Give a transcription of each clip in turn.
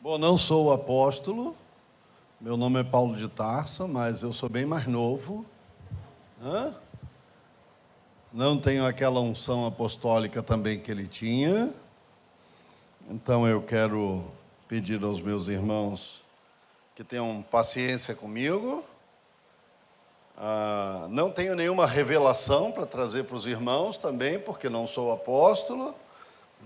Bom, não sou apóstolo, meu nome é Paulo de Tarso, mas eu sou bem mais novo. Não tenho aquela unção apostólica também que ele tinha. Então eu quero pedir aos meus irmãos que tenham paciência comigo. Não tenho nenhuma revelação para trazer para os irmãos também, porque não sou apóstolo.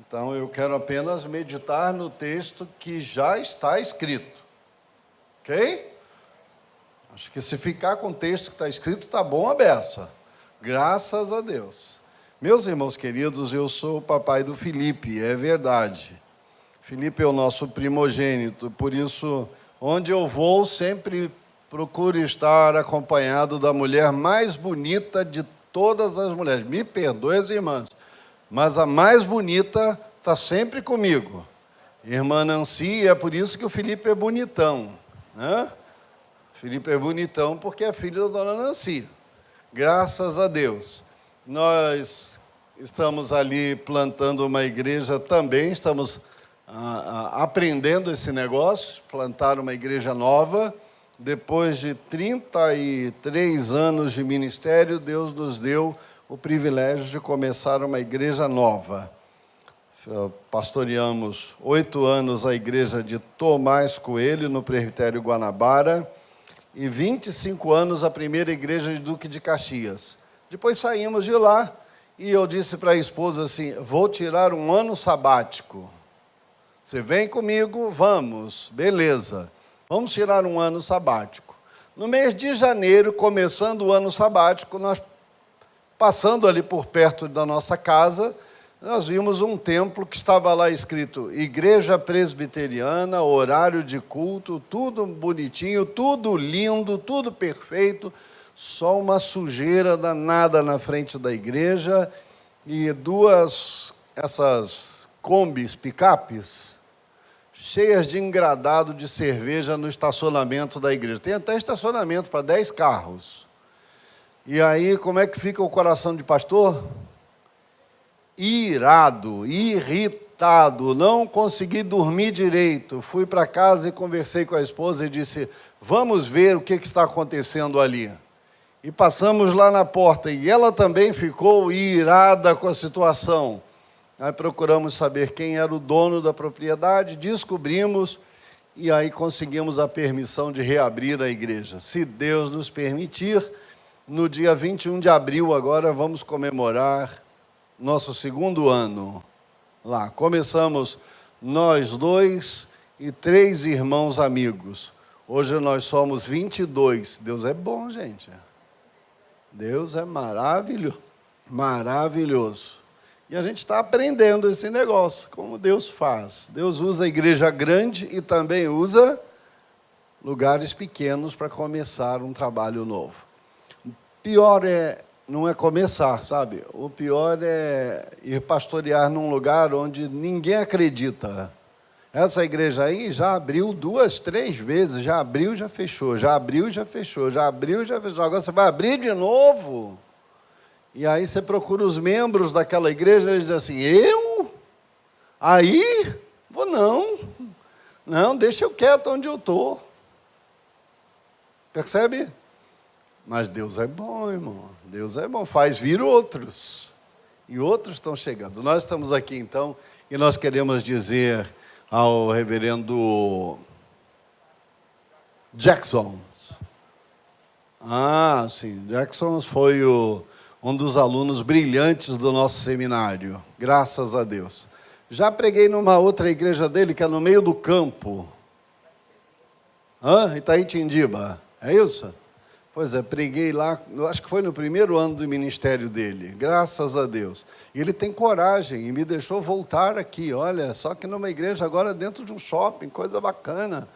Então eu quero apenas meditar no texto que já está escrito. Ok? Acho que se ficar com o texto que está escrito, está bom a beça. Graças a Deus. Meus irmãos queridos, eu sou o papai do Felipe, é verdade. Felipe é o nosso primogênito, por isso, onde eu vou, sempre procuro estar acompanhado da mulher mais bonita de todas as mulheres. Me perdoe as irmãs, mas a mais bonita está sempre comigo. Irmã Nancy, é por isso que o Felipe é bonitão, né? Felipe é bonitão porque é filho da dona Nancy. Graças a Deus. Nós estamos ali plantando uma igreja também, estamos aprendendo esse negócio, plantar uma igreja nova. Depois de 33 anos de ministério, Deus nos deu o privilégio de começar uma igreja nova. Pastoreamos 8 anos a igreja de Tomás Coelho, no presbitério Guanabara, e 25 anos a primeira igreja de Duque de Caxias. Depois saímos de lá e eu disse para a esposa assim, vou tirar um ano sabático. Você vem comigo? Vamos, beleza. Vamos tirar um ano sabático. No mês de janeiro, começando o ano sabático, nós passando ali por perto da nossa casa, nós vimos um templo que estava lá escrito Igreja Presbiteriana, horário de culto, tudo bonitinho, tudo lindo, tudo perfeito, só uma sujeira danada na frente da igreja e essas combis, picapes, cheias de engradado de cerveja no estacionamento da igreja. Tem até estacionamento para 10 carros. E aí, como é que fica o coração de pastor? Irado, irritado, não consegui dormir direito. Fui para casa e conversei com a esposa e disse, vamos ver o que está acontecendo ali. E passamos lá na porta e ela também ficou irada com a situação. Aí procuramos saber quem era o dono da propriedade, descobrimos e aí conseguimos a permissão de reabrir a igreja. Se Deus nos permitir, no dia 21 de abril agora vamos comemorar nosso 2º ano lá. Começamos nós 2 e 3 irmãos amigos. Hoje nós somos 22. Deus é bom, gente. Deus é maravilhoso. E a gente está aprendendo esse negócio, como Deus faz. Deus usa a igreja grande e também usa lugares pequenos para começar um trabalho novo. O pior não é começar, sabe? O pior é ir pastorear num lugar onde ninguém acredita. Essa igreja aí já abriu 2, 3 vezes, já abriu, já fechou, já abriu, já fechou, já abriu, já fechou. Agora você vai abrir de novo. E aí você procura os membros daquela igreja e eles dizem assim, eu? Aí? Vou não. Não, deixa eu quieto onde eu estou. Percebe? Mas Deus é bom, irmão. Deus é bom, faz vir outros. E outros estão chegando. Nós estamos aqui, então, e nós queremos dizer ao reverendo Jackson. Sim, Jackson foi um dos alunos brilhantes do nosso seminário. Graças a Deus. Já preguei numa outra igreja dele, que é no meio do campo. Itaítindiba, é isso? Pois é, preguei lá, acho que foi no 1º ano do ministério dele, graças a Deus. E ele tem coragem e me deixou voltar aqui, olha, só que numa igreja agora dentro de um shopping, coisa bacana.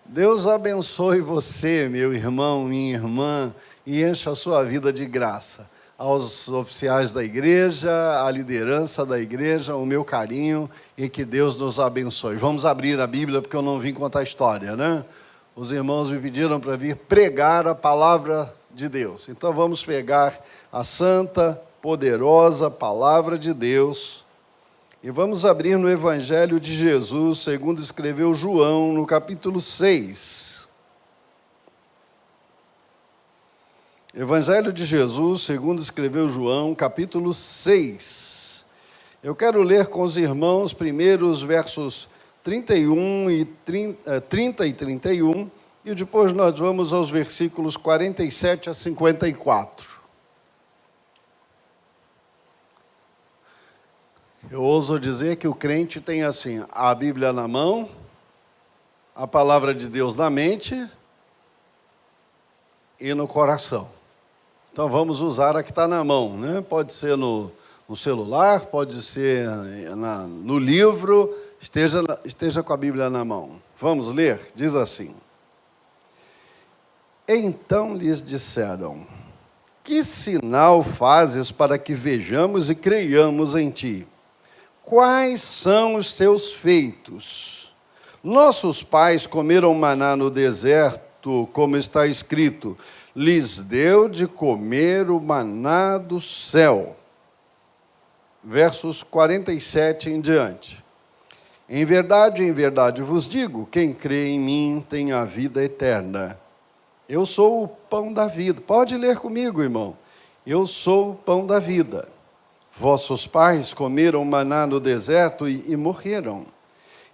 Deus abençoe você, meu irmão, minha irmã, e encha a sua vida de graça. Aos oficiais da igreja, à liderança da igreja, o meu carinho e que Deus nos abençoe. Vamos abrir a Bíblia, porque eu não vim contar história, né? Os irmãos me pediram para vir pregar a palavra de Deus. Então vamos pegar a santa, poderosa palavra de Deus E vamos abrir no Evangelho de Jesus, segundo escreveu João, no capítulo 6. Evangelho de Jesus, segundo escreveu João, capítulo 6. Eu quero ler com os irmãos primeiro os versos 30 e 31, e depois nós vamos aos versículos 47 a 54. Eu ouso dizer que o crente tem assim, a Bíblia na mão, a palavra de Deus na mente e no coração. Então vamos usar a que está na mão, né? Pode ser no celular, pode ser no livro, esteja com a Bíblia na mão. Vamos ler? Diz assim: Então lhes disseram: Que sinal fazes para que vejamos e creiamos em ti? Quais são os teus feitos? Nossos pais comeram maná no deserto, como está escrito, lhes deu de comer o maná do céu. Versos 47 em diante. Em verdade vos digo, quem crê em mim tem a vida eterna. Eu sou o pão da vida. Pode ler comigo, irmão. Eu sou o pão da vida. Vossos pais comeram maná no deserto e morreram.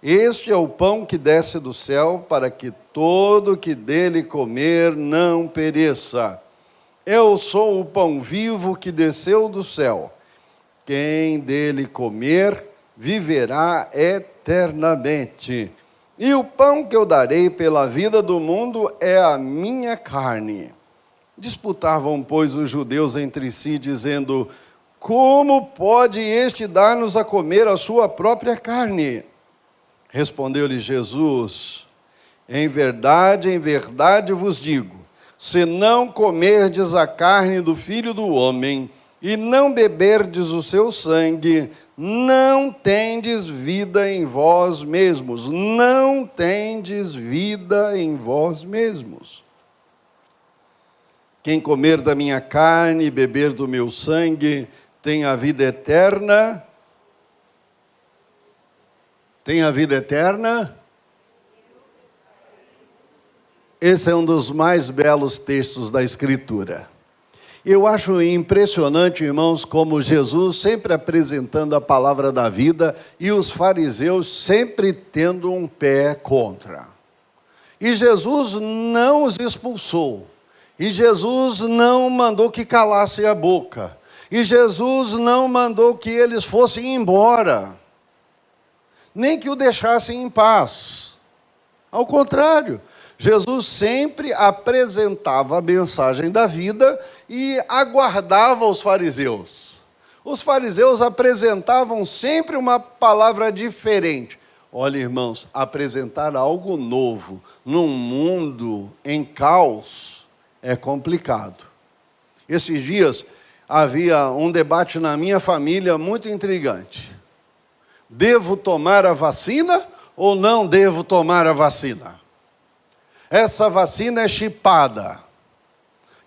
Este é o pão que desce do céu, para que todo que dele comer não pereça. Eu sou o pão vivo que desceu do céu. Quem dele comer, viverá eternamente. E o pão que eu darei pela vida do mundo é a minha carne. Disputavam, pois, os judeus entre si, dizendo: Como pode este dar-nos a comer a sua própria carne? Respondeu-lhe Jesus: Em verdade vos digo, se não comerdes a carne do Filho do Homem e não beberdes o seu sangue, não tendes vida em vós mesmos. Não tendes vida em vós mesmos. Quem comer da minha carne e beber do meu sangue tem a vida eterna. Tem a vida eterna? Esse é um dos mais belos textos da Escritura. Eu acho impressionante, irmãos, como Jesus sempre apresentando a palavra da vida e os fariseus sempre tendo um pé contra. E Jesus não os expulsou. E Jesus não mandou que calassem a boca. E Jesus não mandou que eles fossem embora, nem que o deixassem em paz. Ao contrário, Jesus sempre apresentava a mensagem da vida e aguardava os fariseus. Os fariseus apresentavam sempre uma palavra diferente. Olha, irmãos, apresentar algo novo num mundo em caos é complicado. Esses dias havia um debate na minha família muito intrigante. Devo tomar a vacina ou não devo tomar a vacina? Essa vacina é chipada.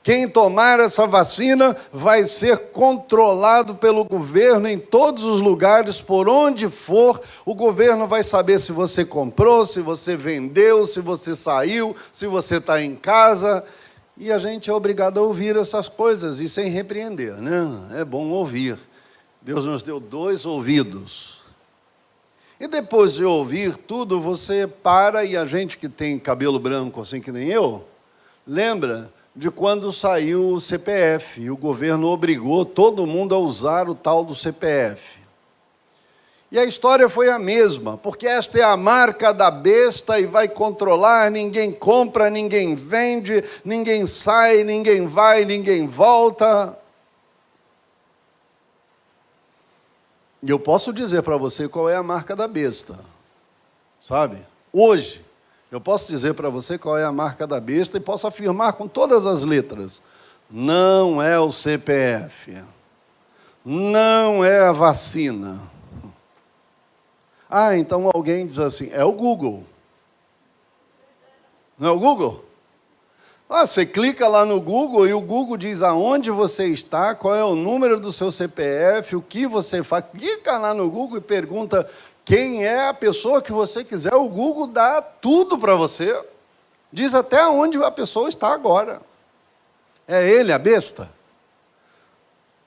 Quem tomar essa vacina vai ser controlado pelo governo em todos os lugares, por onde for. O governo vai saber se você comprou, se você vendeu, se você saiu, se você está em casa. E a gente é obrigado a ouvir essas coisas e sem repreender, né? É bom ouvir. Deus nos deu 2 ouvidos. E depois de ouvir tudo, você para, e a gente que tem cabelo branco, assim que nem eu, lembra de quando saiu o CPF, e o governo obrigou todo mundo a usar o tal do CPF. E a história foi a mesma, porque esta é a marca da besta e vai controlar, ninguém compra, ninguém vende, ninguém sai, ninguém vai, ninguém volta. E eu posso dizer para você qual é a marca da besta, sabe? Hoje, eu posso dizer para você qual é a marca da besta e posso afirmar com todas as letras: não é o CPF, não é a vacina. Ah, então alguém diz assim, é o Google. Não é o Google? Você clica lá no Google e o Google diz aonde você está, qual é o número do seu CPF, o que você faz. Clica lá no Google e pergunta quem é a pessoa que você quiser. O Google dá tudo para você. Diz até onde a pessoa está agora. É ele a besta?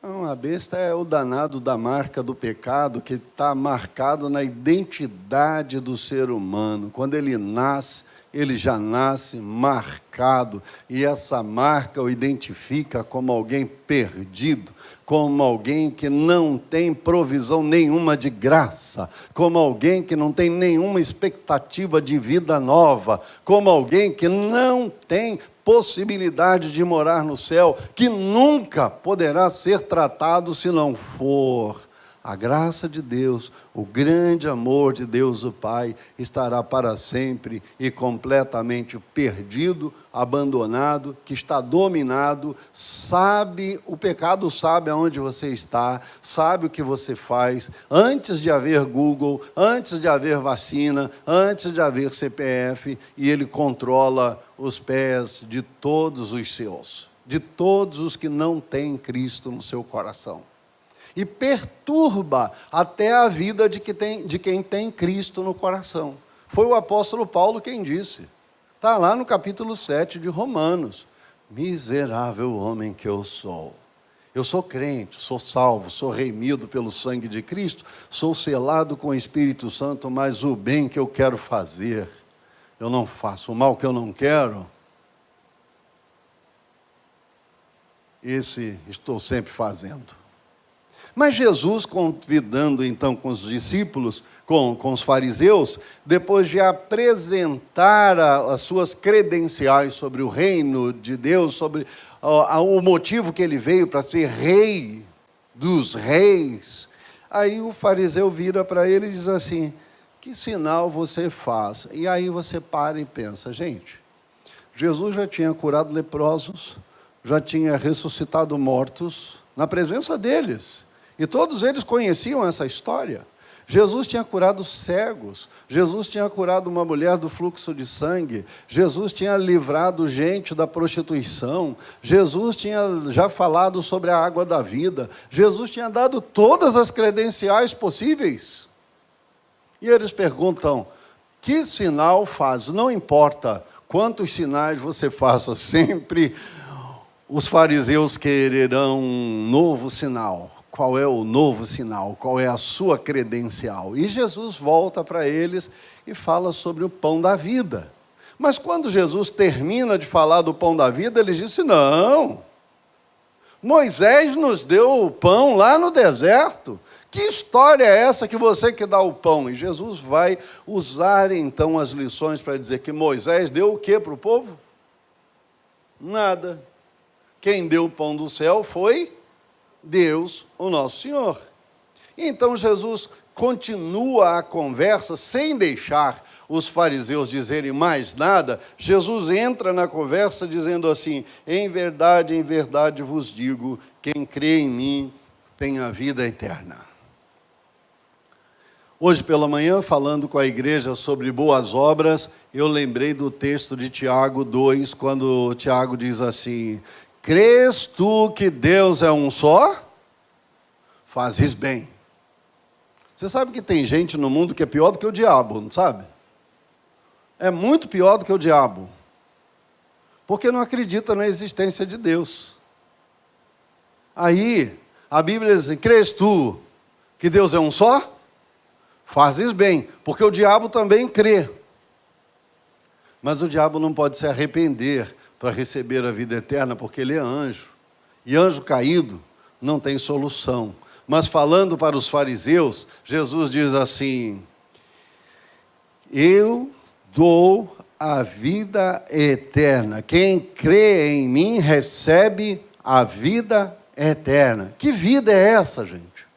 Não, a besta é o danado da marca do pecado que está marcado na identidade do ser humano. Quando ele nasce, ele já nasce marcado, e essa marca o identifica como alguém perdido, como alguém que não tem provisão nenhuma de graça, como alguém que não tem nenhuma expectativa de vida nova, como alguém que não tem possibilidade de morar no céu, que nunca poderá ser tratado se não for a graça de Deus, o grande amor de Deus o Pai, estará para sempre e completamente perdido, abandonado, que está dominado, sabe, o pecado sabe aonde você está, sabe o que você faz, antes de haver Google, antes de haver vacina, antes de haver CPF, e ele controla os pés de todos os seus, de todos os que não têm Cristo no seu coração. E perturba até a vida de quem tem Cristo no coração. Foi o apóstolo Paulo quem disse. Está lá no capítulo 7 de Romanos. Miserável homem que eu sou. Eu sou crente, sou salvo, sou remido pelo sangue de Cristo, sou selado com o Espírito Santo, mas o bem que eu quero fazer, eu não faço. O mal que eu não quero, esse estou sempre fazendo. Mas Jesus, convidando então com os discípulos, com os fariseus, depois de apresentar as suas credenciais sobre o reino de Deus, sobre o motivo que ele veio para ser rei dos reis, aí o fariseu vira para ele e diz assim: que sinal você faz? E aí você para e pensa, gente, Jesus já tinha curado leprosos, já tinha ressuscitado mortos na presença deles. E todos eles conheciam essa história. Jesus tinha curado cegos, Jesus tinha curado uma mulher do fluxo de sangue, Jesus tinha livrado gente da prostituição, Jesus tinha já falado sobre a água da vida, Jesus tinha dado todas as credenciais possíveis. E eles perguntam, que sinal faz? Não importa quantos sinais você faça, sempre os fariseus quererão um novo sinal. Qual é o novo sinal? Qual é a sua credencial? E Jesus volta para eles e fala sobre o pão da vida. Mas quando Jesus termina de falar do pão da vida, ele disse, não, Moisés nos deu o pão lá no deserto. Que história é essa que você que dá o pão? E Jesus vai usar então as lições para dizer que Moisés deu o que para o povo? Nada. Quem deu o pão do céu foi Deus, o nosso Senhor. Então Jesus continua a conversa sem deixar os fariseus dizerem mais nada. Jesus entra na conversa dizendo assim, em verdade vos digo, quem crê em mim tem a vida eterna. Hoje pela manhã, falando com a igreja sobre boas obras, eu lembrei do texto de Tiago 2, quando Tiago diz assim, crês tu que Deus é um só? Fazes bem. Você sabe que tem gente no mundo que é pior do que o diabo, não sabe? É muito pior do que o diabo. Porque não acredita na existência de Deus. Aí, a Bíblia diz assim, crês tu que Deus é um só? Fazes bem, porque o diabo também crê. Mas o diabo não pode se arrepender para receber a vida eterna, porque ele é anjo. E anjo caído não tem solução. Mas falando para os fariseus, Jesus diz assim, eu dou a vida eterna. Quem crê em mim recebe a vida eterna. Que vida é essa, gente?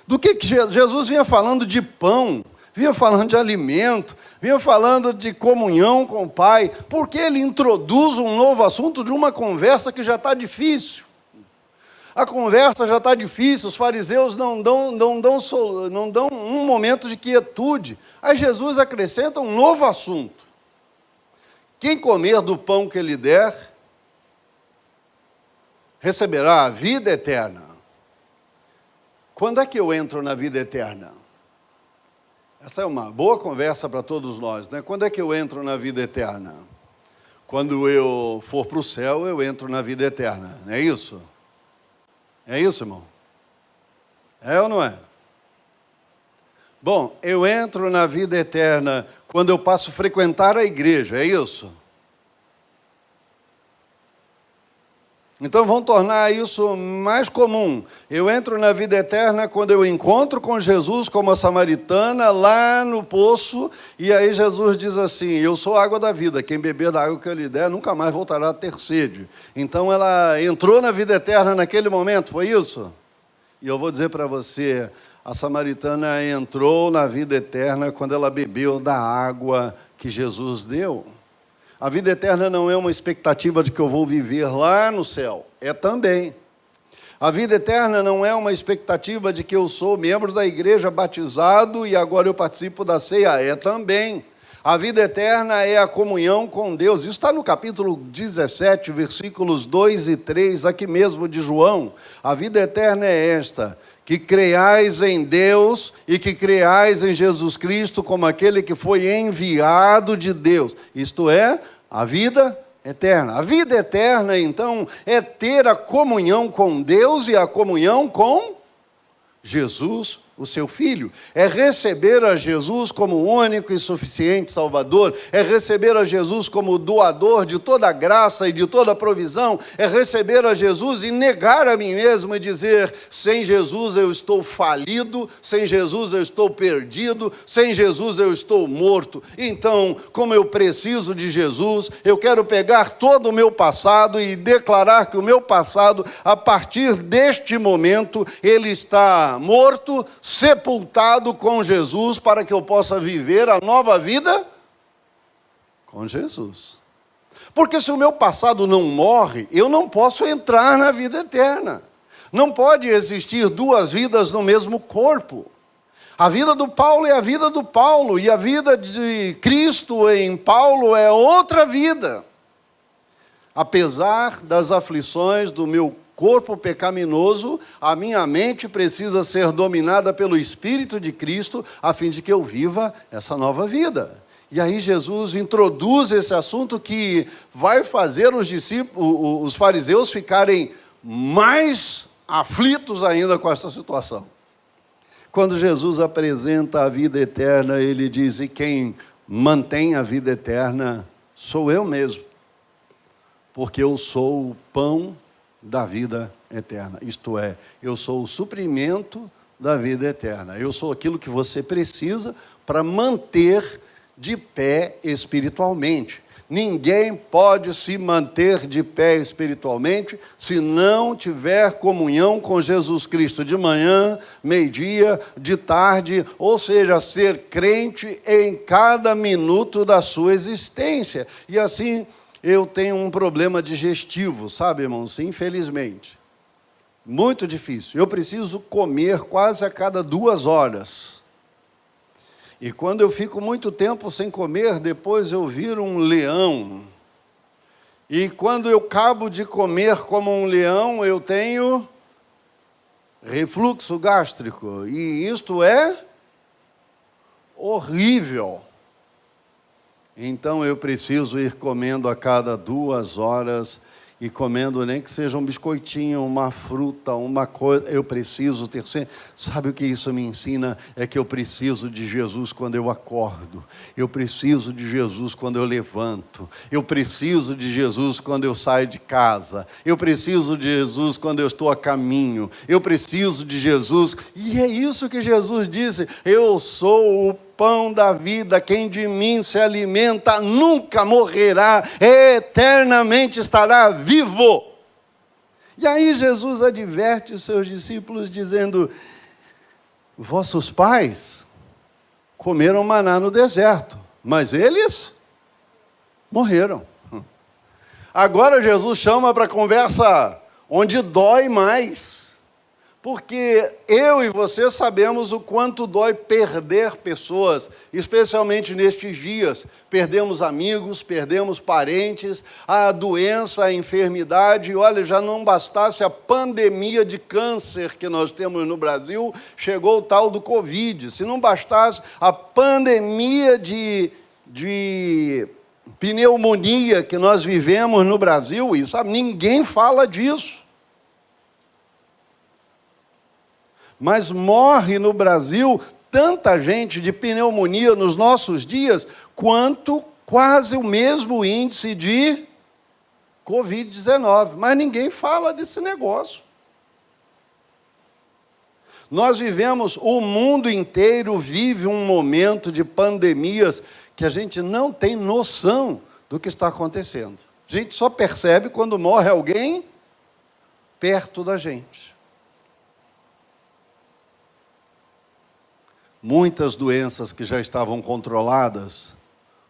Do que Jesus vinha falando de pão, vinha falando de alimento, vinha falando de comunhão com o Pai, porque ele introduz um novo assunto de uma conversa que já está difícil. A conversa já está difícil, os fariseus não dão um momento de quietude. Aí Jesus acrescenta um novo assunto. Quem comer do pão que ele der, receberá a vida eterna. Quando é que eu entro na vida eterna? Essa é uma boa conversa para todos nós, né? Quando é que eu entro na vida eterna? Quando eu for para o céu, eu entro na vida eterna. Não é isso? É isso, irmão? É ou não é? Bom, eu entro na vida eterna quando eu passo a frequentar a igreja, é isso? Então vamos tornar isso mais comum. Eu entro na vida eterna quando eu encontro com Jesus como a samaritana lá no poço, e aí Jesus diz assim: eu sou a água da vida, quem beber da água que eu lhe der nunca mais voltará a ter sede. Então ela entrou na vida eterna naquele momento, foi isso? E eu vou dizer para você, a samaritana entrou na vida eterna quando ela bebeu da água que Jesus deu. A vida eterna não é uma expectativa de que eu vou viver lá no céu, é também. A vida eterna não é uma expectativa de que eu sou membro da igreja, batizado e agora eu participo da ceia, é também. A vida eterna é a comunhão com Deus. Isso está no capítulo 17, versículos 2 e 3, aqui mesmo de João. A vida eterna é esta: que creiais em Deus e que creiais em Jesus Cristo como aquele que foi enviado de Deus. Isto é, a vida eterna. A vida eterna, então, é ter a comunhão com Deus e a comunhão com Jesus, o seu Filho. É receber a Jesus como o único e suficiente Salvador, é receber a Jesus como o doador de toda a graça e de toda a provisão, é receber a Jesus e negar a mim mesmo e dizer: sem Jesus eu estou falido, sem Jesus eu estou perdido, sem Jesus eu estou morto. Então, como eu preciso de Jesus, eu quero pegar todo o meu passado e declarar que o meu passado, a partir deste momento, ele está morto, sepultado com Jesus, para que eu possa viver a nova vida com Jesus. Porque se o meu passado não morre, eu não posso entrar na vida eterna. Não pode existir duas vidas no mesmo corpo. A vida do Paulo é a vida do Paulo, e a vida de Cristo em Paulo é outra vida. Apesar das aflições do meu corpo pecaminoso, a minha mente precisa ser dominada pelo Espírito de Cristo, a fim de que eu viva essa nova vida. E aí Jesus introduz esse assunto que vai fazer os fariseus ficarem mais aflitos ainda com essa situação. Quando Jesus apresenta a vida eterna, ele diz: e quem mantém a vida eterna sou eu mesmo, porque eu sou o pão da vida eterna. Isto é, eu sou o suprimento da vida eterna. Eu sou aquilo que você precisa para manter de pé espiritualmente. Ninguém pode se manter de pé espiritualmente se não tiver comunhão com Jesus Cristo de manhã, meio-dia, de tarde, ou seja, ser crente em cada minuto da sua existência. E assim, eu tenho um problema digestivo, sabe, irmãos? Infelizmente. Muito difícil. Eu preciso comer quase a cada 2 horas. E quando eu fico muito tempo sem comer, depois eu viro um leão. E quando eu acabo de comer como um leão, eu tenho refluxo gástrico. E isto é horrível. Então eu preciso ir comendo a cada 2 horas, e comendo nem que seja um biscoitinho, uma fruta, uma coisa. Eu preciso ter sempre. Sabe o que isso me ensina? É que eu preciso de Jesus quando eu acordo. Eu preciso de Jesus quando eu levanto. Eu preciso de Jesus quando eu saio de casa. Eu preciso de Jesus quando eu estou a caminho. Eu preciso de Jesus. E é isso que Jesus disse: eu sou o pão da vida, quem de mim se alimenta nunca morrerá, eternamente estará vivo. E aí Jesus adverte os seus discípulos dizendo: vossos pais comeram maná no deserto, mas eles morreram. Agora Jesus chama para conversa onde dói mais. Porque eu e você sabemos o quanto dói perder pessoas, especialmente nestes dias. Perdemos amigos, perdemos parentes, a doença, a enfermidade. Olha, já não bastasse a pandemia de câncer que nós temos no Brasil, chegou o tal do Covid. Se não bastasse a pandemia de pneumonia que nós vivemos no Brasil, e sabe, ninguém fala disso. Mas morre no Brasil tanta gente de pneumonia nos nossos dias, quanto quase o mesmo índice de Covid-19. Mas ninguém fala desse negócio. Nós vivemos, o mundo inteiro vive um momento de pandemias que a gente não tem noção do que está acontecendo. A gente só percebe quando morre alguém perto da gente. Muitas doenças que já estavam controladas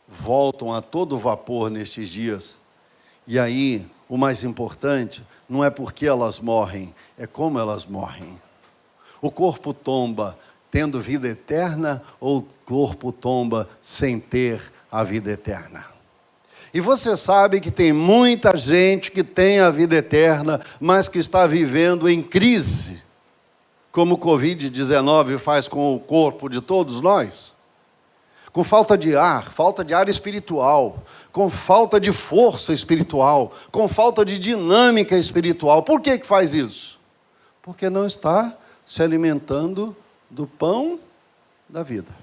voltam a todo vapor nestes dias. E aí, o mais importante, não é porque elas morrem, é como elas morrem. O corpo tomba tendo vida eterna ou o corpo tomba sem ter a vida eterna? E você sabe que tem muita gente que tem a vida eterna, mas que está vivendo em crise, como o Covid-19 faz com o corpo de todos nós, com falta de ar espiritual, com falta de força espiritual, com falta de dinâmica espiritual. Por que faz isso? Porque não está se alimentando do pão da vida.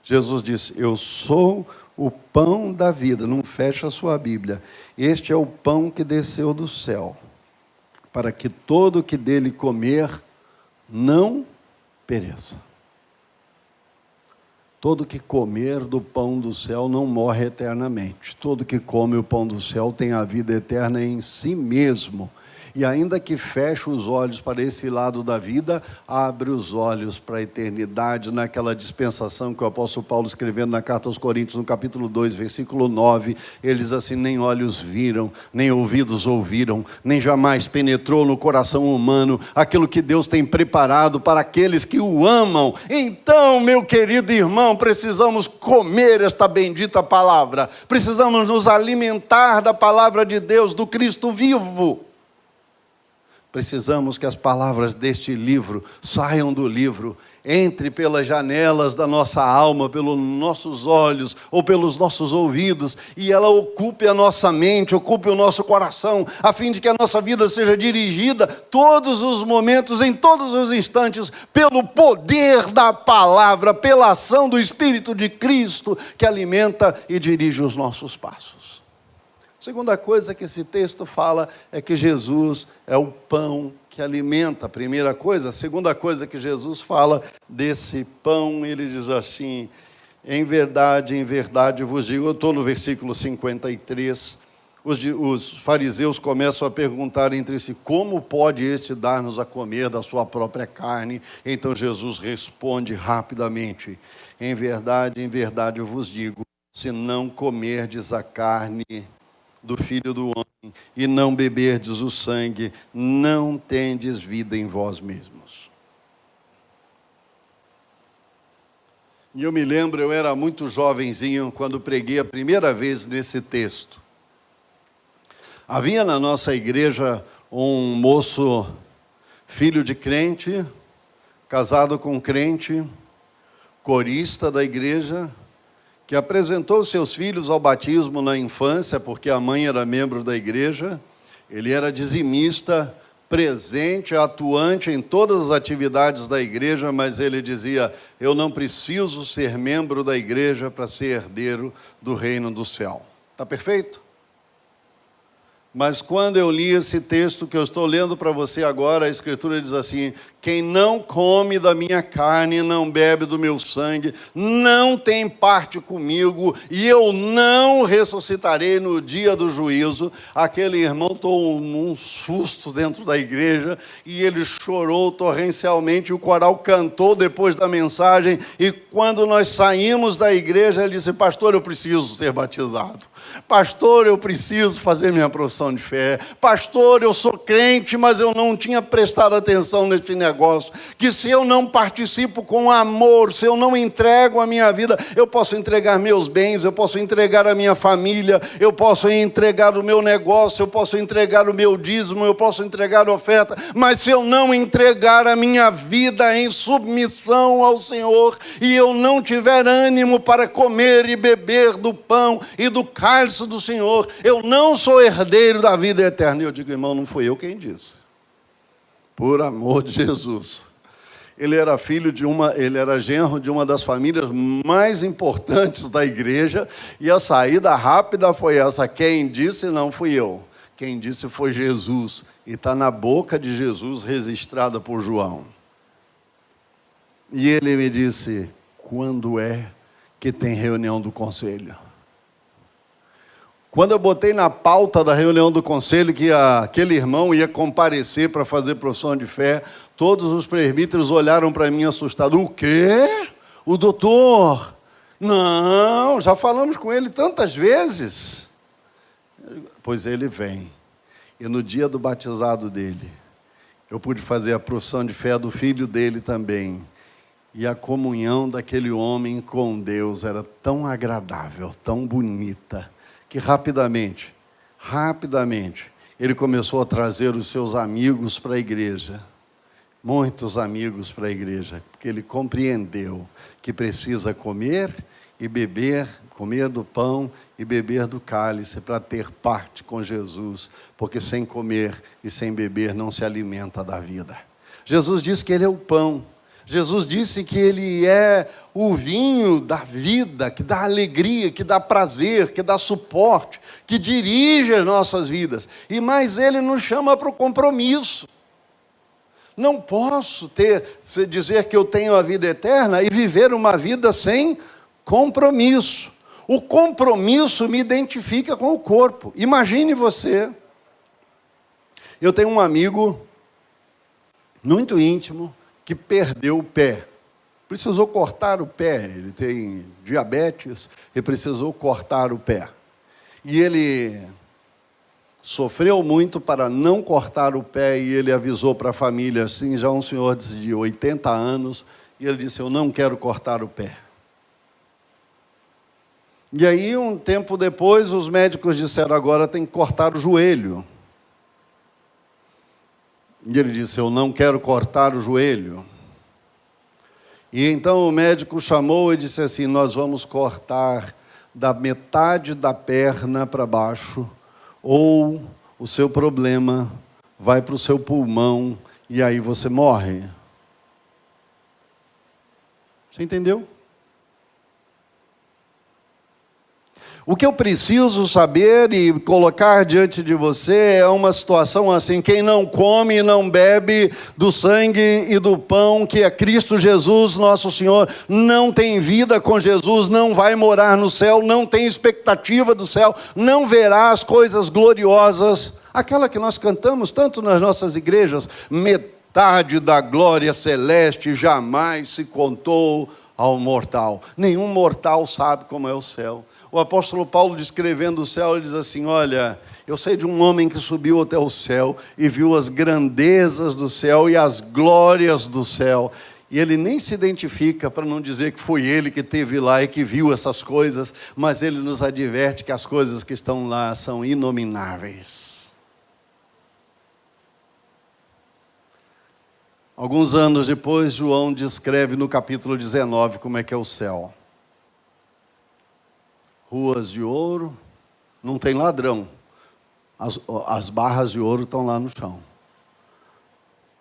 Jesus disse: eu sou o pão da vida. Não fecha a sua Bíblia. Este é o pão que desceu do céu, para que todo que dele comer não pereça. Todo que comer do pão do céu não morre eternamente. Todo que come o pão do céu tem a vida eterna em si mesmo. E ainda que feche os olhos para esse lado da vida, abre os olhos para a eternidade, naquela dispensação que o apóstolo Paulo, escrevendo na carta aos Coríntios, no capítulo 2, versículo 9, ele diz assim: nem olhos viram, nem ouvidos ouviram, nem jamais penetrou no coração humano aquilo que Deus tem preparado para aqueles que o amam. Então, meu querido irmão, precisamos comer esta bendita palavra, precisamos nos alimentar da palavra de Deus, do Cristo vivo. Precisamos que as palavras deste livro saiam do livro, entre pelas janelas da nossa alma, pelos nossos olhos ou pelos nossos ouvidos, e ela ocupe a nossa mente, ocupe o nosso coração, a fim de que a nossa vida seja dirigida todos os momentos, em todos os instantes, pelo poder da palavra, pela ação do Espírito de Cristo, que alimenta e dirige os nossos passos. Segunda coisa que esse texto fala é que Jesus é o pão que alimenta. A primeira coisa. A segunda coisa que Jesus fala desse pão, ele diz assim: em verdade vos digo. Eu estou no versículo 53. Os fariseus começam a perguntar entre si: como pode este dar-nos a comer da sua própria carne? Então Jesus responde rapidamente: em verdade vos digo, se não comerdes a carne do Filho do Homem e não beberdes o sangue, não tendes vida em vós mesmos. E eu me lembro, eu era muito jovenzinho quando preguei a primeira vez nesse texto. Havia na nossa igreja um moço, filho de crente, casado com crente, corista da igreja, que apresentou seus filhos ao batismo na infância, porque a mãe era membro da igreja. Ele era dizimista, presente, atuante em todas as atividades da igreja, mas ele dizia: eu não preciso ser membro da igreja para ser herdeiro do reino do céu. Está perfeito? Mas quando eu li esse texto que eu estou lendo para você agora, a Escritura diz assim, Quem não come da minha carne e não bebe do meu sangue, não tem parte comigo, e eu não ressuscitarei no dia do juízo. Aquele irmão tomou um susto dentro da igreja, e ele chorou torrencialmente. O coral cantou depois da mensagem, e quando nós saímos da igreja, ele disse: pastor, eu preciso ser batizado. Pastor, eu preciso fazer minha profissão de fé. Pastor, eu sou crente, mas eu não tinha prestado atenção nesse negócio, que se eu não participo com amor, se eu não entrego a minha vida, eu posso entregar meus bens, eu posso entregar a minha família, eu posso entregar o meu negócio, eu posso entregar o meu dízimo, eu posso entregar a oferta, mas se eu não entregar a minha vida em submissão ao Senhor, e eu não tiver ânimo para comer e beber do pão e do cálice do Senhor, eu não sou herdeiro da vida eterna. E eu digo: irmão, não fui eu quem disse. Por amor de Jesus. Ele era ele era genro de uma das famílias mais importantes da igreja, e a saída rápida foi essa: quem disse não fui eu, quem disse foi Jesus, e está na boca de Jesus, registrada por João. E ele me disse: quando é que tem reunião do conselho? Quando eu botei na pauta da reunião do conselho que aquele irmão ia comparecer para fazer profissão de fé, todos os presbíteros olharam para mim assustados. O quê? O doutor? Não, já falamos com ele tantas vezes. Pois ele vem. E no dia do batizado dele, eu pude fazer a profissão de fé do filho dele também. E a comunhão daquele homem com Deus era tão agradável, tão bonita, que rapidamente, ele começou a trazer os seus amigos para a igreja. Muitos amigos para a igreja, porque ele compreendeu que precisa comer e beber, comer do pão e beber do cálice para ter parte com Jesus, porque sem comer e sem beber não se alimenta da vida. Jesus disse que ele é o pão. Jesus disse que ele é o vinho da vida, que dá alegria, que dá prazer, que dá suporte, que dirige as nossas vidas. E mais, ele nos chama para o compromisso. Não posso dizer que eu tenho a vida eterna e viver uma vida sem compromisso. O compromisso me identifica com o corpo. Imagine você. Eu tenho um amigo muito íntimo que perdeu o pé. Precisou cortar o pé. Ele tem diabetes e precisou cortar o pé. E ele sofreu muito para não cortar o pé, e ele avisou para a família, assim, já um senhor de 80 anos, e ele disse: eu não quero cortar o pé. E aí, um tempo depois, os médicos disseram: agora tem que cortar o joelho. E ele disse: eu não quero cortar o joelho. E então o médico chamou e disse assim: nós vamos cortar da metade da perna para baixo, ou o seu problema vai para o seu pulmão e aí você morre. Você entendeu? O que eu preciso saber e colocar diante de você é uma situação assim: quem não come e não bebe do sangue e do pão que é Cristo Jesus, nosso Senhor, não tem vida com Jesus, não vai morar no céu, não tem expectativa do céu, não verá as coisas gloriosas, aquela que nós cantamos tanto nas nossas igrejas: metade da glória celeste jamais se contou ao mortal. Nenhum mortal sabe como é o céu. O apóstolo Paulo, descrevendo o céu, ele diz assim: olha, eu sei de um homem que subiu até o céu e viu as grandezas do céu e as glórias do céu. E ele nem se identifica, para não dizer que foi ele que esteve lá e que viu essas coisas, mas ele nos adverte que as coisas que estão lá são inomináveis. Alguns anos depois, João descreve no capítulo 19 como é que é o céu. Ruas de ouro, não tem ladrão. As barras de ouro estão lá no chão.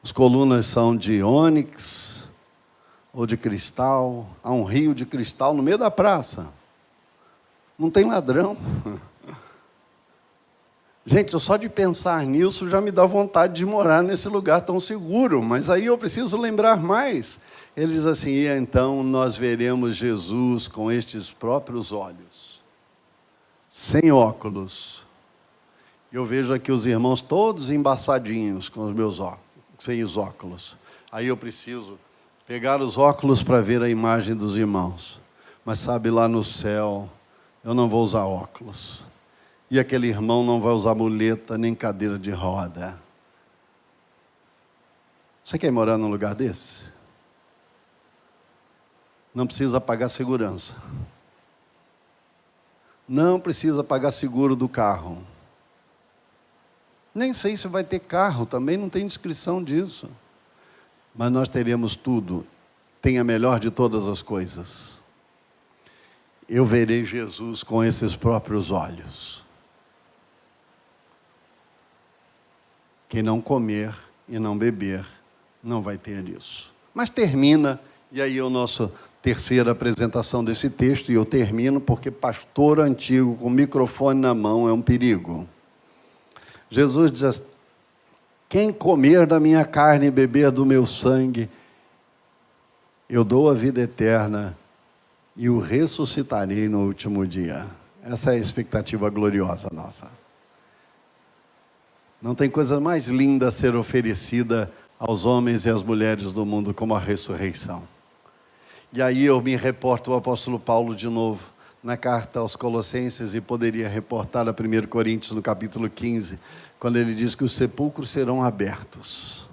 As colunas são de ônix ou de cristal. Há um rio de cristal no meio da praça. Não tem ladrão. Gente, só de pensar nisso já me dá vontade de morar nesse lugar tão seguro, mas aí eu preciso lembrar mais. Ele diz assim: e então nós veremos Jesus com estes próprios olhos, sem óculos. Eu vejo aqui os irmãos todos embaçadinhos com os meus óculos, sem os óculos. Aí eu preciso pegar os óculos para ver a imagem dos irmãos. Mas sabe, lá no céu, eu não vou usar óculos. E aquele irmão não vai usar muleta nem cadeira de roda. Você quer morar num lugar desse? Não precisa pagar segurança. Não precisa pagar seguro do carro. Nem sei se vai ter carro, também não tem descrição disso. Mas nós teremos tudo. Tem a melhor de todas as coisas. Eu verei Jesus com esses próprios olhos. Quem não comer e não beber, não vai ter isso. Mas termina, e aí é a nossa terceira apresentação desse texto, e eu termino porque pastor antigo com microfone na mão é um perigo. Jesus diz assim: quem comer da minha carne e beber do meu sangue, eu dou a vida eterna e o ressuscitarei no último dia. Essa é a expectativa gloriosa nossa. Não tem coisa mais linda a ser oferecida aos homens e às mulheres do mundo como a ressurreição. E aí eu me reporto ao apóstolo Paulo de novo, na carta aos Colossenses, e poderia reportar a 1 Coríntios, no capítulo 15, quando ele diz que os sepulcros serão abertos.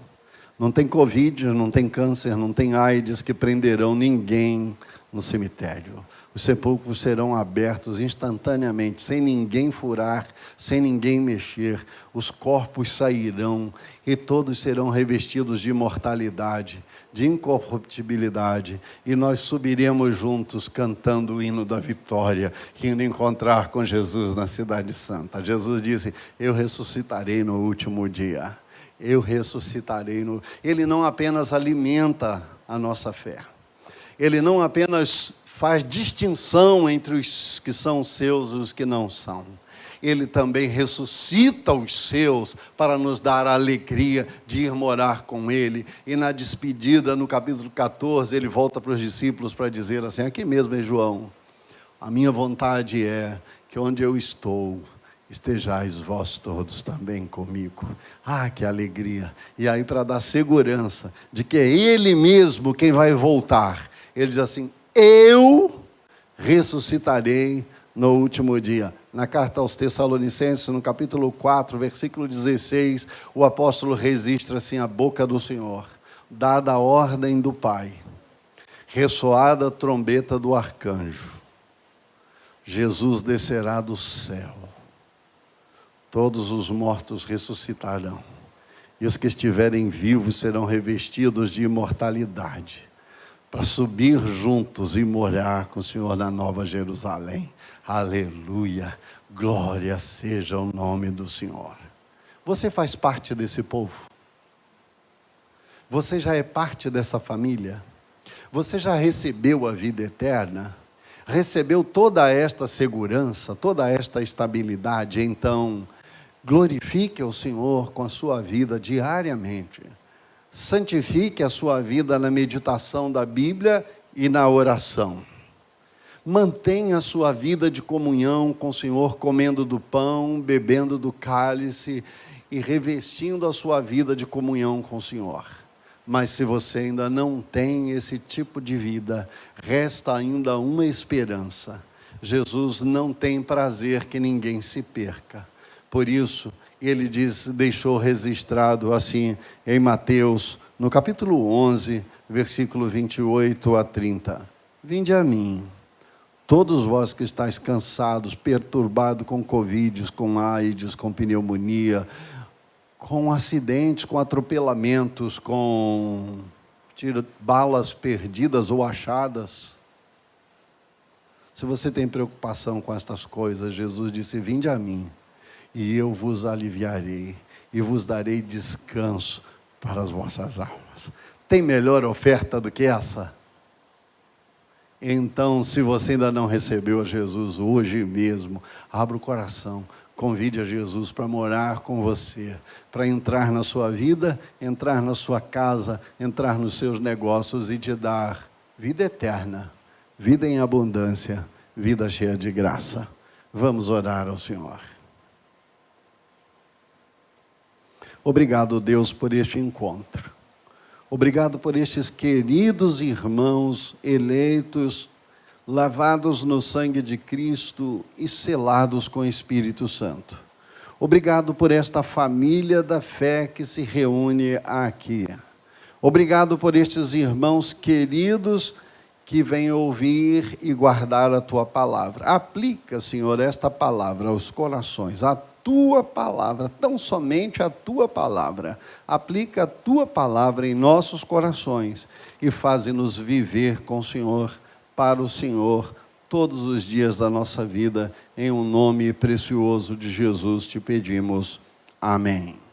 Não tem Covid, não tem câncer, não tem AIDS que prenderão ninguém no cemitério. Os sepulcros serão abertos instantaneamente, sem ninguém furar, sem ninguém mexer. Os corpos sairão e todos serão revestidos de imortalidade, de incorruptibilidade. E nós subiremos juntos cantando o hino da vitória, indo encontrar com Jesus na Cidade Santa. Jesus disse: eu ressuscitarei no último dia. Eu ressuscitarei no... Ele não apenas alimenta a nossa fé. Ele não apenas faz distinção entre os que são seus e os que não são. Ele também ressuscita os seus para nos dar a alegria de ir morar com Ele. E na despedida, no capítulo 14, ele volta para os discípulos para dizer assim, aqui mesmo em João: a minha vontade é que onde eu estou, estejais vós todos também comigo. Ah, que alegria! E aí, para dar segurança de que é Ele mesmo quem vai voltar, ele diz assim: eu ressuscitarei no último dia. Na carta aos Tessalonicenses, no capítulo 4, versículo 16, o apóstolo registra assim a boca do Senhor: dada a ordem do Pai, ressoada a trombeta do arcanjo, Jesus descerá do céu, todos os mortos ressuscitarão, e os que estiverem vivos serão revestidos de imortalidade, para subir juntos e morar com o Senhor na Nova Jerusalém. Aleluia, glória seja o nome do Senhor. Você faz parte desse povo? Você já é parte dessa família? Você já recebeu a vida eterna? Recebeu toda esta segurança, toda esta estabilidade? Então, glorifique o Senhor com a sua vida diariamente. Santifique a sua vida na meditação da Bíblia e na oração. Mantenha a sua vida de comunhão com o Senhor, comendo do pão, bebendo do cálice e revestindo a sua vida de comunhão com o Senhor. Mas se você ainda não tem esse tipo de vida, resta ainda uma esperança. Jesus não tem prazer que ninguém se perca. Por isso, ele deixou registrado assim em Mateus, no capítulo 11, versículo 28 a 30. Vinde a mim, todos vós que estáis cansados, perturbados com Covid, com AIDS, com pneumonia, com acidentes, com atropelamentos, com balas perdidas ou achadas. Se você tem preocupação com estas coisas, Jesus disse: vinde a mim, e eu vos aliviarei, e vos darei descanso para as vossas almas. Tem melhor oferta do que essa? Então, se você ainda não recebeu a Jesus hoje mesmo, abra o coração, convide a Jesus para morar com você, para entrar na sua vida, entrar na sua casa, entrar nos seus negócios e te dar vida eterna, vida em abundância, vida cheia de graça. Vamos orar ao Senhor. Obrigado, Deus, por este encontro. Obrigado por estes queridos irmãos eleitos, lavados no sangue de Cristo e selados com o Espírito Santo. Obrigado por esta família da fé que se reúne aqui. Obrigado por estes irmãos queridos que vêm ouvir e guardar a Tua palavra. Aplica, Senhor, esta palavra aos corações, a Tua palavra, tão somente a Tua palavra. Aplica a Tua palavra em nossos corações e faze-nos viver com o Senhor, para o Senhor, todos os dias da nossa vida. Em um nome precioso de Jesus te pedimos. Amém.